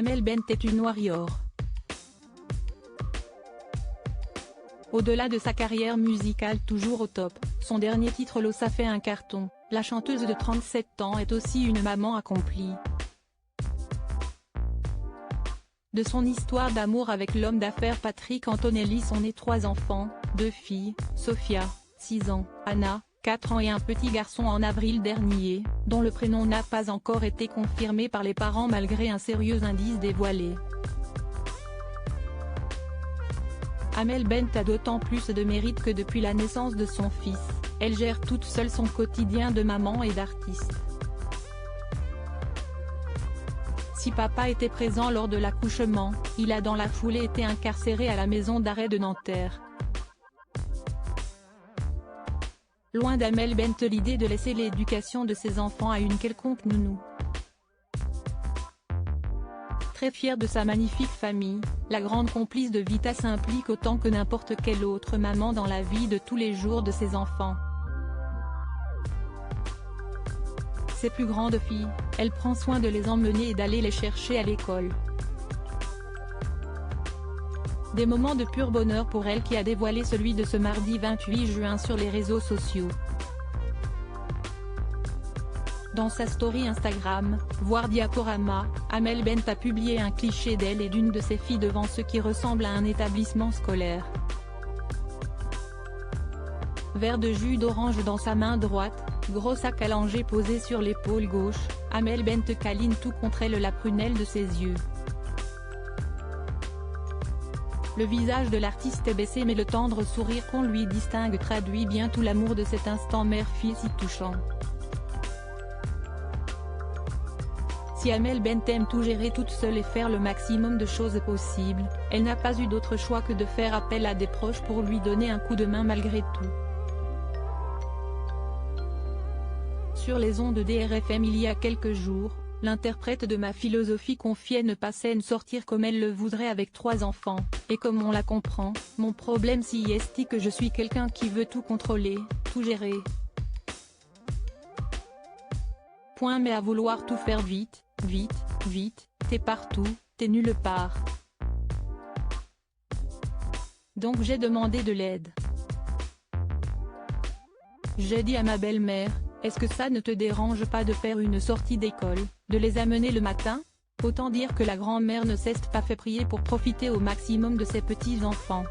Amel Bent est une warrior. Au-delà de sa carrière musicale toujours au top, son dernier titre Loss a fait un carton, la chanteuse de 37 ans est aussi une maman accomplie. De son histoire d'amour avec l'homme d'affaires Patrick Antonelli sont nés 3 enfants, 2 filles, Sophia, 6 ans, Anna, 4 ans et un petit garçon en avril dernier, dont le prénom n'a pas encore été confirmé par les parents malgré un sérieux indice dévoilé. Amel Bent a d'autant plus de mérite que depuis la naissance de son fils, elle gère toute seule son quotidien de maman et d'artiste. Si papa était présent lors de l'accouchement, il a dans la foulée été incarcéré à la maison d'arrêt de Nanterre. Loin d'Amel Bent l'idée de laisser l'éducation de ses enfants à une quelconque nounou. Très fière de sa magnifique famille, la grande complice de Vita s'implique autant que n'importe quelle autre maman dans la vie de tous les jours de ses enfants. Ses plus grandes filles, elle prend soin de les emmener et d'aller les chercher à l'école. Des moments de pur bonheur pour elle qui a dévoilé celui de ce mardi 28 juin sur les réseaux sociaux. Dans sa story Instagram, voire diaporama, Amel Bent a publié un cliché d'elle et d'une de ses filles devant ce qui ressemble à un établissement scolaire. Verre de jus d'orange dans sa main droite, gros sac allongé posé sur l'épaule gauche, Amel Bent câline tout contre elle la prunelle de ses yeux. Le visage de l'artiste est baissé mais le tendre sourire qu'on lui distingue traduit bien tout l'amour de cet instant mère-fille si touchant. Si Amel Bent aime tout gérer toute seule et faire le maximum de choses possibles, elle n'a pas eu d'autre choix que de faire appel à des proches pour lui donner un coup de main malgré tout. Sur les ondes de DRFM il y a quelques jours, l'interprète de Ma Philosophie confiait ne pas saine sortir comme elle le voudrait avec 3 enfants, et comme on la comprend, mon problème si est que je suis quelqu'un qui veut tout contrôler, tout gérer. Point mais à vouloir tout faire vite, vite, vite, t'es partout, t'es nulle part. Donc j'ai demandé de l'aide. J'ai dit à ma belle-mère, est-ce que ça ne te dérange pas de faire une sortie d'école, de les amener le matin? Autant dire que la grand-mère ne s'est pas fait prier pour profiter au maximum de ses petits-enfants.